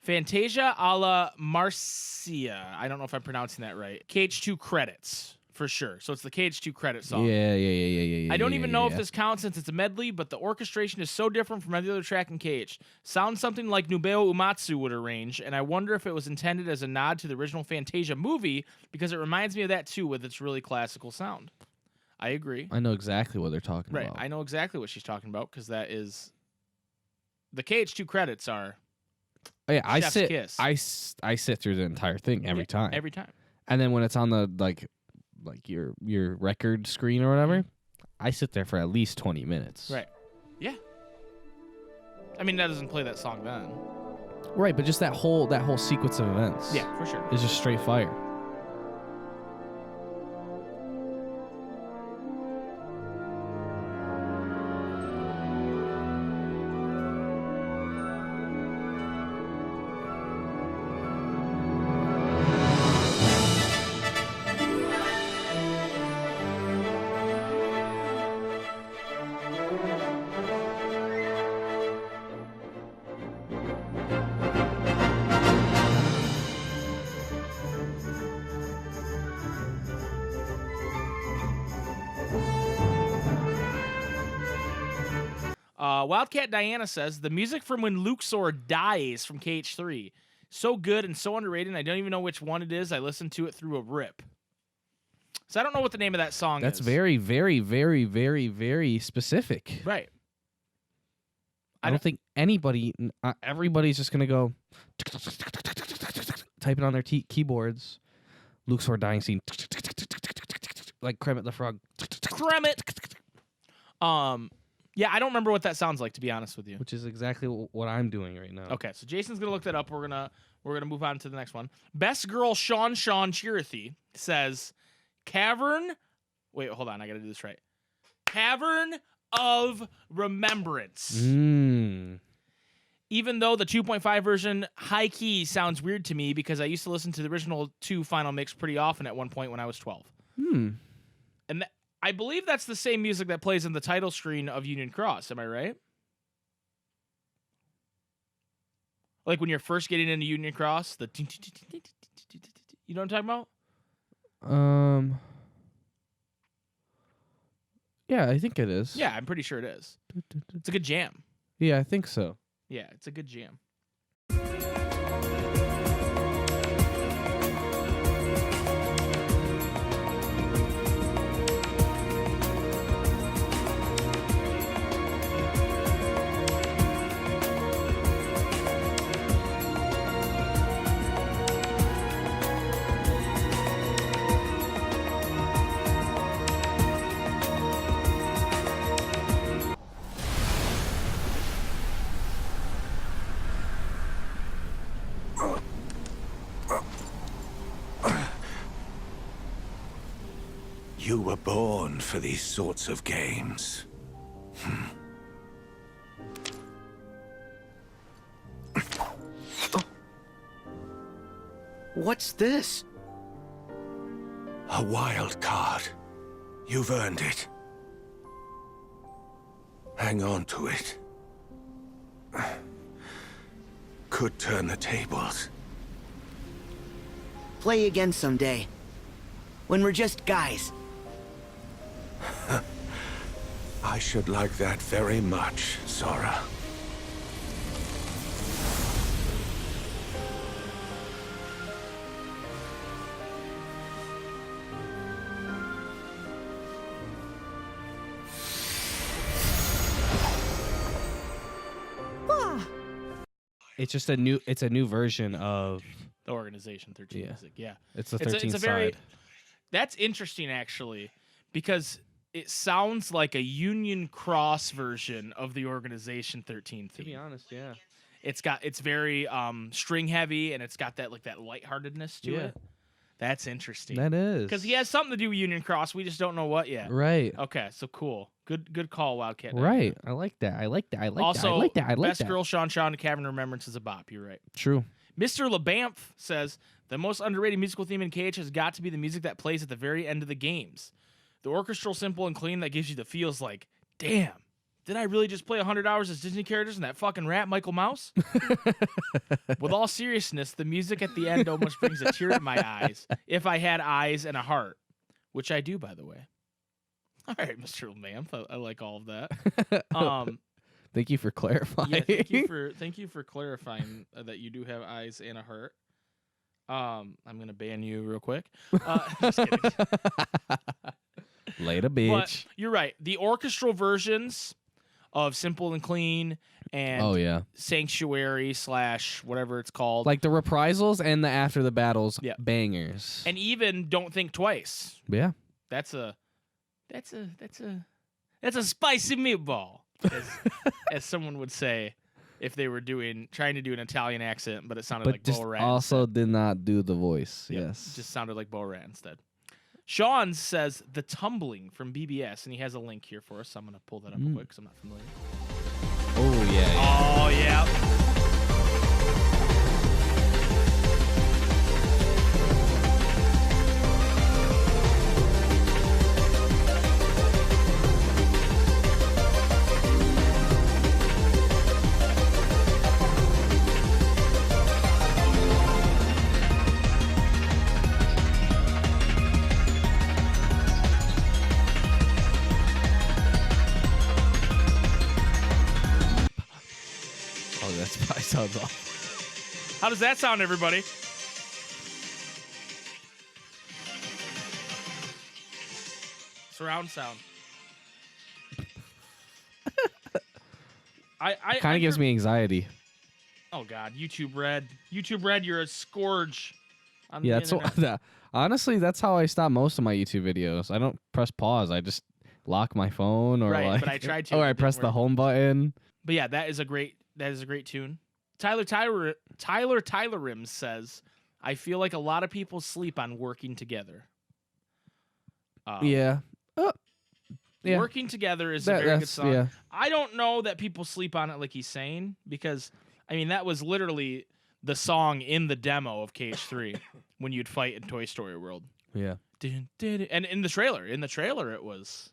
Fantasia a la Marcia. I don't know if I'm pronouncing that right. KH2 credits for sure. So it's the KH2 credit song. Yeah. I don't even know if this counts since it's a medley, but the orchestration is so different from every other track in KH. Sounds something like Nubeo Uematsu would arrange, and I wonder if it was intended as a nod to the original Fantasia movie because it reminds me of that too with its really classical sound. I agree. I know exactly what they're talking about. Right. I know exactly what she's talking about because that is the KH2 credits are. Oh, yeah, I Chef's kiss. I sit through the entire thing every time. Every time. And then when it's on the like your record screen or whatever, I sit there for at least 20 minutes. Right. Yeah. I mean, that doesn't play that song then. Right, but just that whole sequence of events. Yeah, for sure. Is just straight fire. Wildcat Diana says, the music from when Luxor dies from KH3. So good and so underrated, and I don't even know which one it is. I listened to it through a rip. So I don't know what the name of that song is. That's very, very, very, very, very specific. Right. I don't think anybody, everybody's just going to go type it on their keyboards. Luxor dying scene. Like Kermit the Frog. Kermit. Yeah, I don't remember what that sounds like, to be honest with you. Which is exactly what I'm doing right now. Okay, so Jason's gonna look that up. We're gonna move on to the next one. Best girl Sean Chirithy says, Cavern. Wait, hold on, I gotta do this right. Cavern of Remembrance. Even though the 2.5 version high key sounds weird to me because I used to listen to the original 2 final mix pretty often at one point when I was 12. And I believe that's the same music that plays in the title screen of Union Cross. Am I right? Like when you're first getting into Union Cross, the you know what I'm talking about? Yeah, I think it is. Yeah, I'm pretty sure it is. It's a good jam. Yeah, I think so. Yeah, it's a good jam. You were born for these sorts of games. What's this? A wild card. You've earned it. Hang on to it. Could turn the tables. Play again someday. When we're just guys. I should like that very much, Sora. It's just a new version of The Organization 13 music. Yeah. It's the 13th a very, side. That's interesting, actually, because it sounds like a Union Cross version of the Organization 13 theme. To be honest, yeah. It's very string heavy, and it's got that lightheartedness to it. That's interesting. That is. Because he has something to do with Union Cross. We just don't know what yet. Right. Okay, so cool. Good call, Wildcat. Right. I like that. I like that. I like Also, that. I like that. I like Best that. Girl, Sean, Cavern Remembrance is a bop. You're right. True. Mr. LeBamf says, the most underrated musical theme in KH has got to be the music that plays at the very end of the games. The orchestral, simple, and clean that gives you the feels like, damn, did I really just play 100 hours as Disney characters in that fucking rat, Michael Mouse? With all seriousness, the music at the end almost brings a tear to my eyes, if I had eyes and a heart, which I do, by the way. All right, Mr. LeBamf, I like all of that. Thank you for clarifying. Yeah, thank you for clarifying that you do have eyes and a heart. I'm gonna ban you real quick. Just kidding. Later, bitch. But you're right. The orchestral versions of Simple and Clean and Sanctuary / whatever it's called, like the reprisals and the After the Battles bangers, and even Don't Think Twice. Yeah, that's a spicy meatball, as someone would say if they were trying to do an Italian accent, but it sounded like just Bo Rat. Also did not do the voice. Yep, Yes, just sounded like Bo Rat instead. Sean says The Tumbling from BBS, and he has a link here for us, so I'm going to pull that up real quick because I'm not familiar. Oh, yeah. Oh, yeah. Sounds off. How does that sound, everybody? Surround sound. I kind of gives me anxiety. Oh God, YouTube Red, you're a scourge. On Yeah, the that's honestly, that's how I stop most of my YouTube videos. I don't press pause. I just lock my phone, or but I tried to. Or I press the home button. But yeah, that is a great tune. Tyler Rims says, I feel like a lot of people sleep on Working Together. Yeah. Working Together is a very good song. Yeah. I don't know that people sleep on it like he's saying, because, I mean, that was literally the song in the demo of KH3 when you'd fight in Toy Story World. Yeah. And in the trailer it was...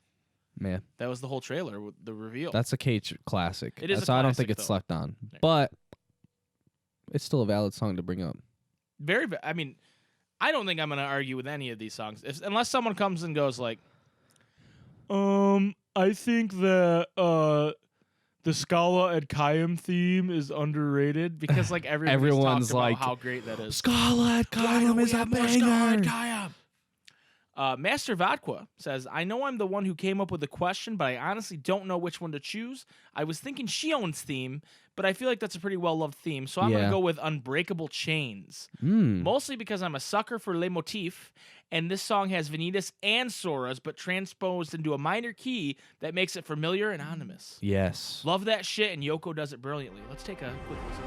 Man. That was the whole trailer, the reveal. That's a KH classic. It is so I don't think classic, it's though. slept on. But it's still a valid song to bring up. I mean, I don't think I'm going to argue with any of these songs. Unless someone comes and goes like, I think that the Scala and Kayam theme is underrated, because like everyone's like about how great that is. Scala and Kayam is a banger. Master Vodka says, I know I'm the one who came up with the question, but I honestly don't know which one to choose. I was thinking Shion's theme, but I feel like that's a pretty well-loved theme, so I'm going to go with Unbreakable Chains. Mostly because I'm a sucker for Le Motif, and this song has Vanitas and Sora's, but transposed into a minor key that makes it familiar and ominous. Yes. Love that shit, and Yoko does it brilliantly. Let's take a quick listen.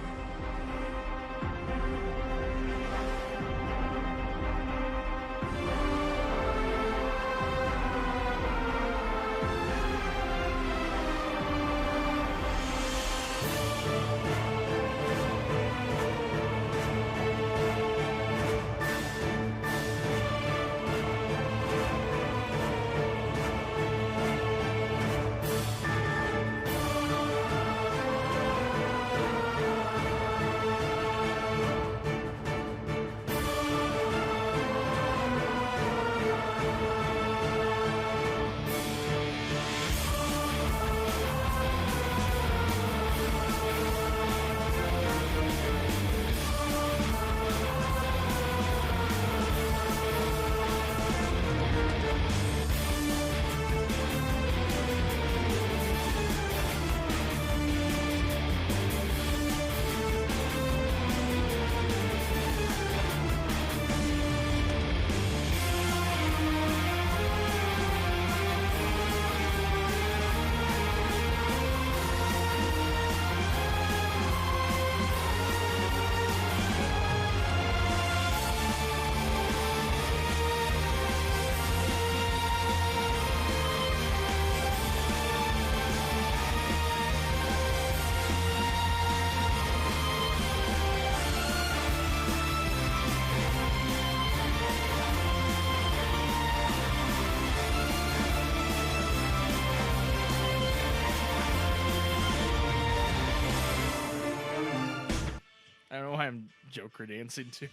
why I'm Joker dancing too.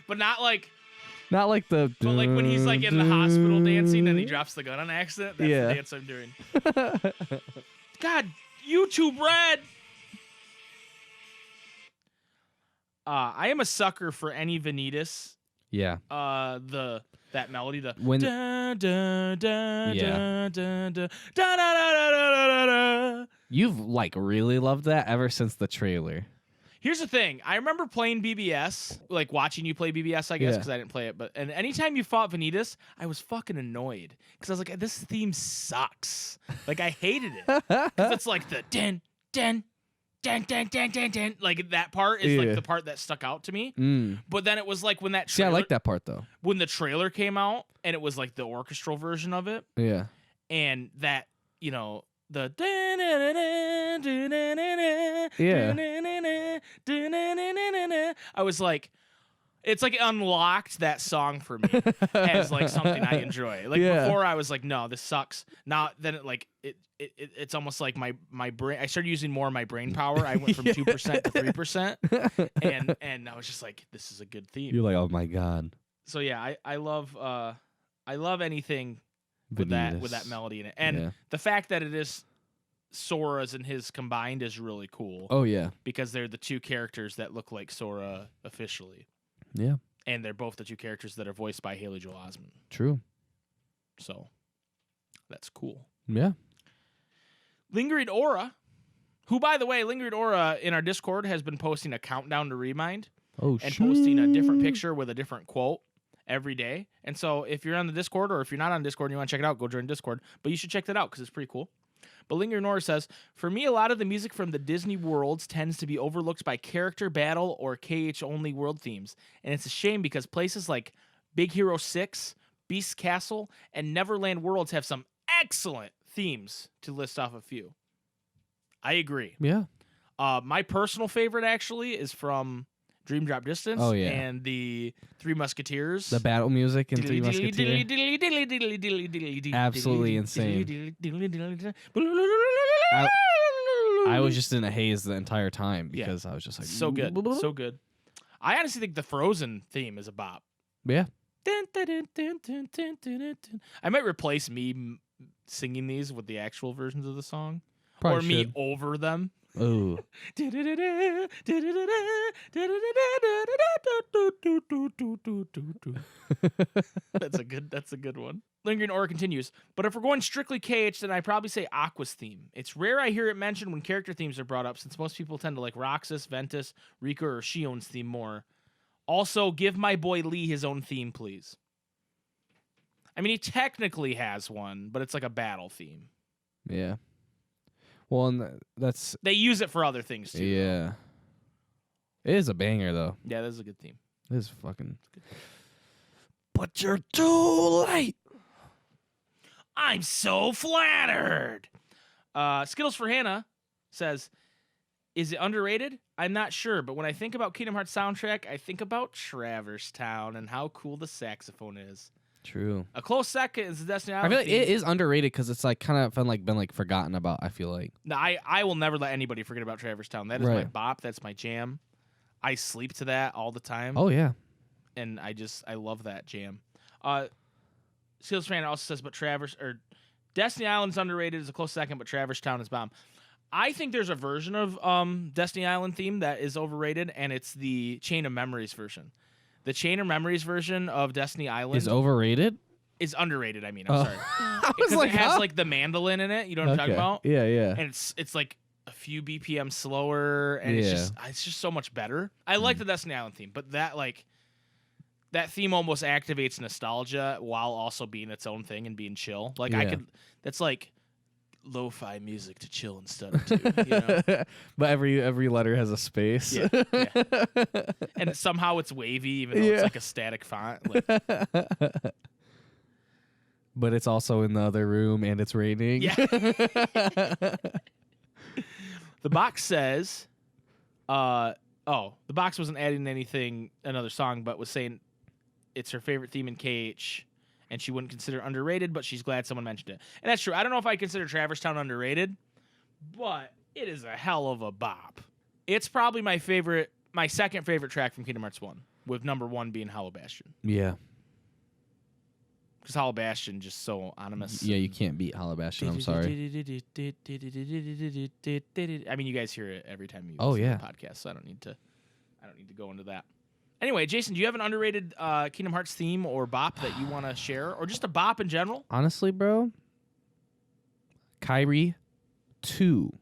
But not like the. But like when he's like in the hospital dancing and he drops the gun on accident. That's Yeah. the dance I'm doing. God, YouTube Red. I am a sucker for any Vanitas. Yeah. That melody, the When- da, da, da, Yeah. da, da, da, da, da, da, da, da, da. You've like really loved that ever since the trailer. Here's the thing. I remember playing BBS, like watching you play BBS, I guess, Yeah. because I didn't play it. And anytime you fought Vanitas, I was fucking annoyed because I was like, this theme sucks. Like I hated it because it's like the den, den, den, den, den, den, den. Like that part is Yeah. like the part that stuck out to me. Mm. But then it was like when that See, trailer, I like that part though. when the trailer came out and it was like the orchestral version of it, Yeah. and that the I was like, it's like unlocked that song for me as like something I enjoy. Like Yeah. before I was like, no, this sucks. Now then it's almost like my brain. I started using more of my brain power. I went from 2% to 3%, and I was just like, this is a good theme. You're like, oh my god. So yeah, I love anything with that melody in it, and Yeah. the fact that it is Sora's and his combined is really cool. Oh yeah. Because they're the two characters that look like Sora officially, Yeah. and they're both the two characters that are voiced by Haley Joel Osment. True. So that's cool. Yeah. Lingering Aura, who by the way, Lingering Aura in our Discord has been posting a countdown to Remind Oh and shit. posting a different picture with a different quote every day. And so if you're on the Discord or if you're not on Discord and you want to check it out, go join Discord. But you should check that out because it's pretty cool. But Lingering Aura says, for me, a lot of the music from the Disney worlds tends to be overlooked by character, battle, or KH-only world themes. And it's a shame because places like Big Hero 6, Beast Castle, and Neverland Worlds have some excellent themes, to list off a few. I agree. Yeah. My personal favorite, actually, is from Dream Drop Distance and the Three Musketeers. The battle music in Three Musketeers. Absolutely insane. I was just in a haze the entire time because I was just like, so good. So good. I honestly think the Frozen theme is a bop. Yeah. I might replace me singing these with the actual versions of the song. Probably or me should. over them. Ooh. That's a good one. Lingering Aura continues, but if we're going strictly KH, then I'd probably say Aqua's theme. It's rare I hear it mentioned when character themes are brought up, since most people tend to like Roxas, Ventus, Riku, or Shion's theme more. Also, give my boy Lee his own theme, please. I mean, he technically has one, but it's like a battle theme. Yeah. Well, and that's They use it for other things too. yeah. It is a banger though. Yeah, this is a good theme. It is fucking. But you're too late. I'm so flattered. Skittles for Hannah says, is it underrated? I'm not sure, but when I think about Kingdom Hearts soundtrack, I think about Traverse Town and how cool the saxophone is. True. A close second is the Destiny I Island feel like theme. it is underrated because it's like kind of been forgotten about. I feel like. No, I will never let anybody forget about Traverse Town. That is my Right. bop. That's my jam. I sleep to that all the time. Oh yeah. And I love that jam. Seals fan also says, but Destiny Island's underrated is a close second, but Traverse Town is bomb. I think there's a version of Destiny Island theme that is overrated, and it's the Chain of Memories version. The Chain of Memories version of Destiny Island Is overrated. is underrated. I mean, Oh. I'm sorry, I was because like, it has huh? like the mandolin in it. You know what I'm talking Okay. about? Yeah, yeah. And it's like a few BPM slower, and it's just so much better. I like the Destiny Island theme, but that theme almost activates nostalgia while also being its own thing and being chill. Like that's like lo-fi music to chill instead of to, you know? But every letter has a space. Yeah. And somehow it's wavy, even though it's like a static font. Like, But it's also in the other room and it's raining. yeah. The box says, the box wasn't adding another song, but was saying it's her favorite theme in KH, and she wouldn't consider underrated, but she's glad someone mentioned it. And that's true. I don't know if I consider Traverse Town underrated, but It is a hell of a bop. It's probably my second favorite track from Kingdom Hearts 1, with number 1 being Hollow Bastion. Yeah. Because Hollow Bastion just so ominous. Yeah, you can't beat Hollow Bastion. I'm sorry. I mean, you guys hear it every time you Oh, listen yeah. to the podcast, so I don't need to go into that. Anyway, Jason, do you have an underrated Kingdom Hearts theme or bop that you want to share, or just a bop in general? Honestly, bro, Kyrie 2.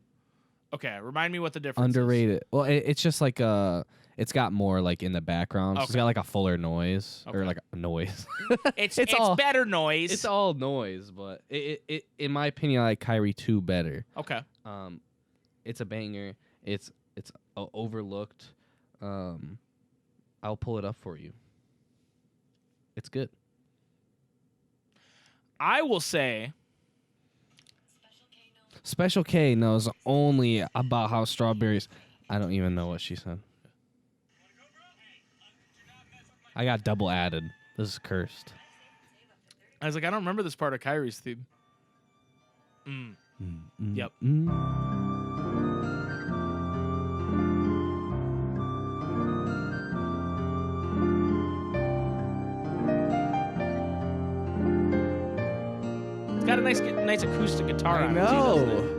Okay, remind me what the difference is. Underrated. Well, it's just like it's got more like in the background. So it's Okay. got like a fuller noise or Okay. like a noise. It's all better noise. It's all noise, but it in my opinion, I like Kyrie 2 better. Okay. It's a banger. It's overlooked. I'll pull it up for you. It's good. I will say, Special K knows only about how strawberries. I don't even know what she said. I got double added. This is cursed. I was like, I don't remember this part of Kyrie's theme. Yep. It's got a nice acoustic guitar on it, too, doesn't it?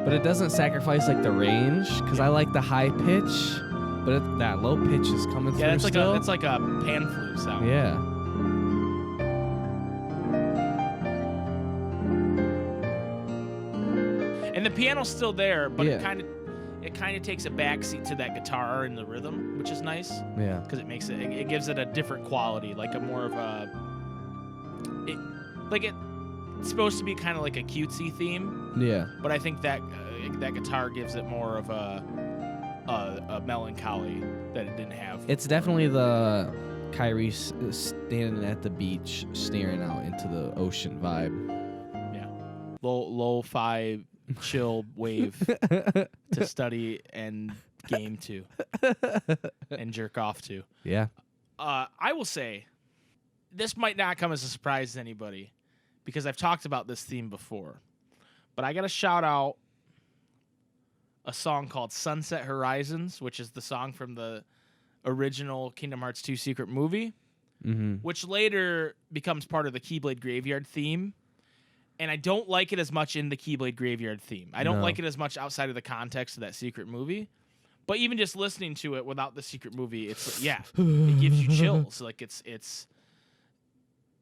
But it doesn't sacrifice like the range because I like the high pitch, but that low pitch is coming through. Yeah, it's still. like a pan flute sound. Yeah. And the piano's still there, but Yeah. it kind of takes a backseat to that guitar and the rhythm, which is nice Yeah. because it gives it a different quality, like a more of a it's supposed to be kind of like a cutesy theme, Yeah. but I think that that guitar gives it more of a melancholy that it didn't have. It's definitely the Kyrie standing at the beach, staring out into the ocean vibe. Lo-fi chill wave to study and game to and jerk off to. Yeah. I will say this might not come as a surprise to anybody because I've talked about this theme before, but I got to shout out a song called Sunset Horizons, which is the song from the original Kingdom Hearts 2 Secret movie, which later becomes part of the Keyblade Graveyard theme. And I don't like it as much in the Keyblade Graveyard theme. I don't like it as much outside of the context of that secret movie. But even just listening to it without the secret movie, it's it gives you chills. Like it's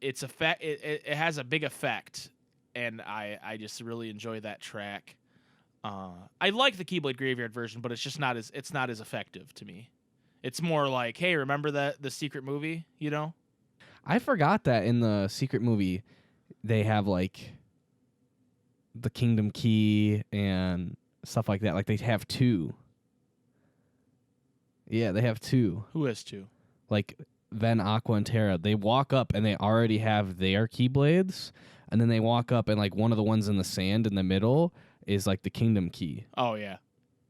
effect. It has a big effect, and I just really enjoy that track. I like the Keyblade Graveyard version, but it's not as effective to me. It's more like, hey, remember the secret movie? You know? I forgot that in the secret movie they have like the Kingdom Key and stuff like that. Like they have 2. Yeah, they have 2. Who has 2? Like Ven, Aqua, and Terra. They walk up and they already have their Keyblades, and then they walk up and like one of the ones in the sand in the middle is like the Kingdom Key. Oh yeah.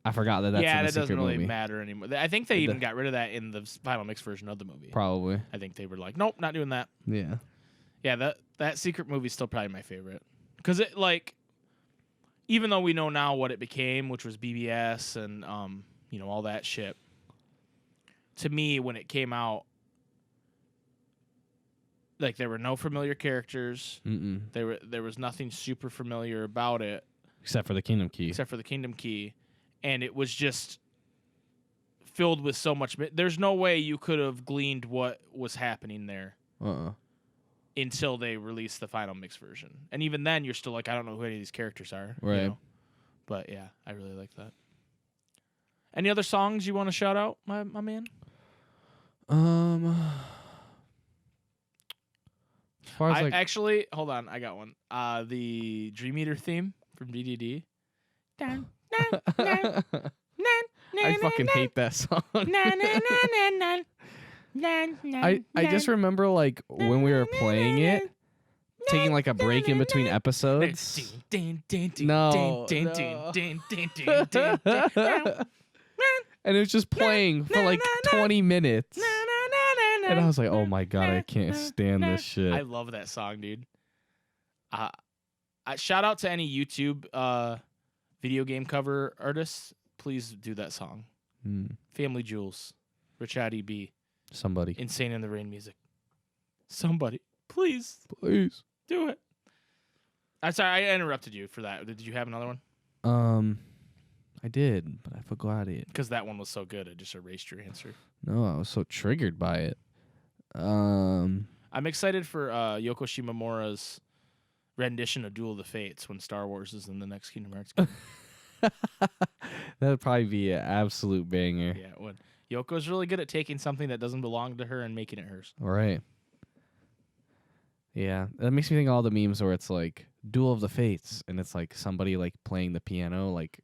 I forgot that's in the that secret doesn't really movie. matter anymore. I think they even got rid of that in the final mix version of the movie. Probably. I think they were like, nope, not doing that. Yeah. Yeah, that secret movie's still probably my favorite. Because it, like, even though we know now what it became, which was BBS and, all that shit, to me, when it came out, like, there were no familiar characters. There was nothing super familiar about it. Except for the Kingdom Key. Except for the Kingdom Key. And it was just filled with so much... There's no way you could have gleaned what was happening there. Until they release the final mix version. And even then, you're still like, I don't know who any of these characters are. Right. You know? But yeah, I really like that. Any other songs you want to shout out, my man? As far as Actually, hold on, I got one. The Dream Eater theme from DDD. I fucking hate that song. I just remember like when we were playing it, taking like a break in between episodes. No. And it was just playing for like 20 minutes. And I was like, oh my God, I can't stand this shit. I love that song, dude. Shout out to any YouTube video game cover artists. Please do that song. Family Jewels, Richard E.B. Somebody. Insane in the Rain music. Somebody. Please do it. I'm sorry, I interrupted you for that. Did you have another one? I did, but I forgot it. Because that one was so good, it just erased your answer. No, I was so triggered by it. I'm excited for Yoko Shimamura's rendition of Duel of the Fates when Star Wars is in the next Kingdom Hearts game. That'd probably be an absolute banger. Yeah, it would. Yoko's really good at taking something that doesn't belong to her and making it hers. Right. Yeah, that makes me think of all the memes where it's like Duel of the Fates, and it's like somebody like playing the piano like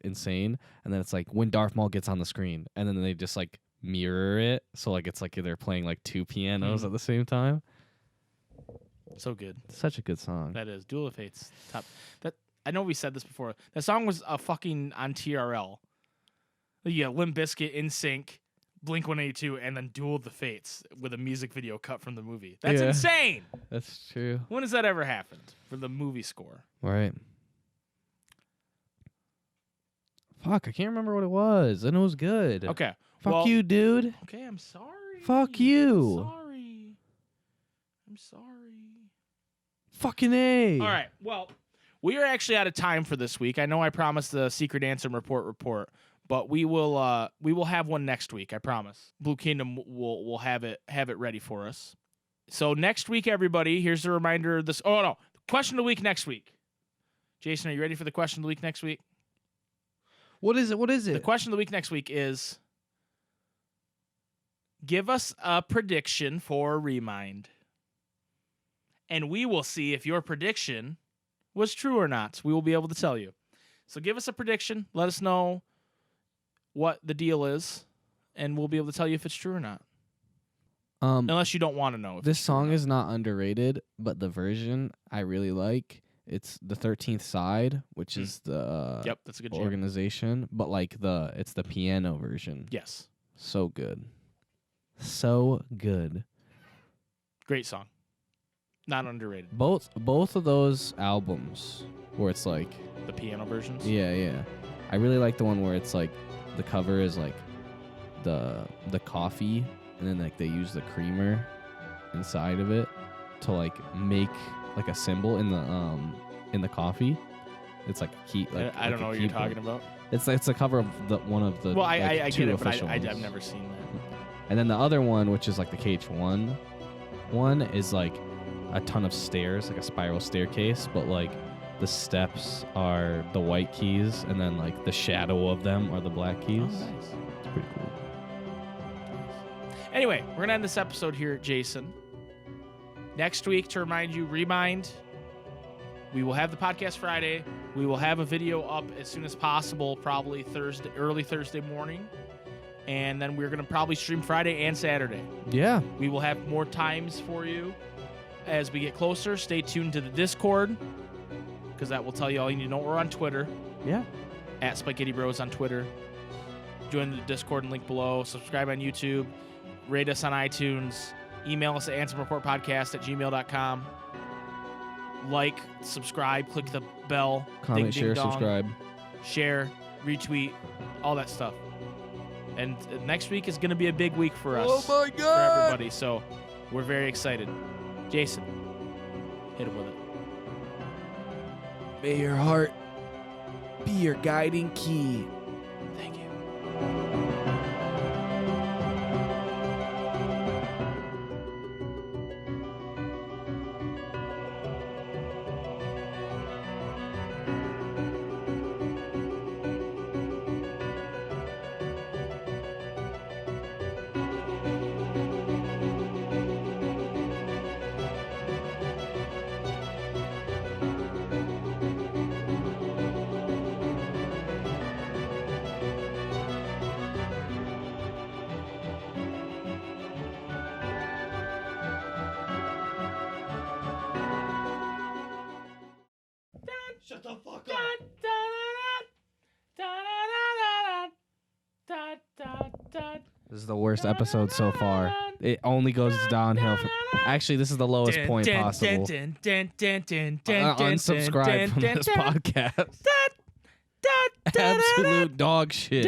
insane, and then it's like when Darth Maul gets on the screen, and then they just like mirror it, so like it's like they're playing like two pianos at the same time. So good. Such a good song. That is Duel of Fates. Top. That I know we said this before. That song was a fucking on TRL. Yeah, Limp Bizkit, NSYNC, Blink-182, and then Duel of the Fates with a music video cut from the movie. That's insane. That's true. When has that ever happened for the movie score? Right. Fuck, I can't remember what it was, and it was good. Okay. Fuck you, dude. Okay, I'm sorry. Fuck you. I'm sorry. Fucking A. All right. Well, we are actually out of time for this week. I know I promised the Secret Ansem report, but we will have one next week. I promise. Blue Kingdom will have it ready for us. So next week, everybody, here's a reminder of this. Oh no, question of the week next week. Jason, are you ready for the question of the week next week? What is it? The question of the week next week is: give us a prediction for Remind, and we will see if your prediction was true or not. We will be able to tell you. So give us a prediction. Let us know what the deal is, and we'll be able to tell you if it's true or not. Unless you don't want to know. If this song is not underrated, but the version I really like. It's the 13th Side, which is the that's a good jam. organization, but like it's the piano version. Yes. So good. So good. Great song. Not underrated. Both of those albums where it's like the piano versions. Yeah. I really like the one where it's like the cover is like the coffee, and then like they use the creamer inside of it to like make like a symbol in the coffee. It's like a key. Like, I don't know what you're talking about. It's a cover of one of the. Well, I two get it, but official I've ones. never seen that. And then the other one, which is like the KH1 one, is like a ton of stairs, like a spiral staircase, but like the steps are the white keys, and then like the shadow of them are the black keys. Oh, nice. It's pretty cool. Anyway, we're gonna end this episode here, Jason. Next week, to remind you, Remind, we will have the podcast Friday. We will have a video up as soon as possible, probably early Thursday morning. And then we're going to probably stream Friday and Saturday. Yeah. We will have more times for you as we get closer. Stay tuned to the Discord, because that will tell you all you need to know. We're on Twitter. Yeah. At SpikeGhetti Bros on Twitter. Join the Discord and link below. Subscribe on YouTube. Rate us on iTunes. Email us at AnsomReportPodcast@gmail.com. Like, subscribe, click the bell. Comment, ding, share, dong, subscribe. Share, retweet, all that stuff. And next week is going to be a big week for us. Oh my God! For everybody, so we're very excited. Jason, hit him with it. May your heart be your guiding key. Thank you. Shut the fuck up. This is the worst episode so far. It only goes downhill. Actually, this is the lowest point possible. Unsubscribe from this podcast. Absolute dog shit.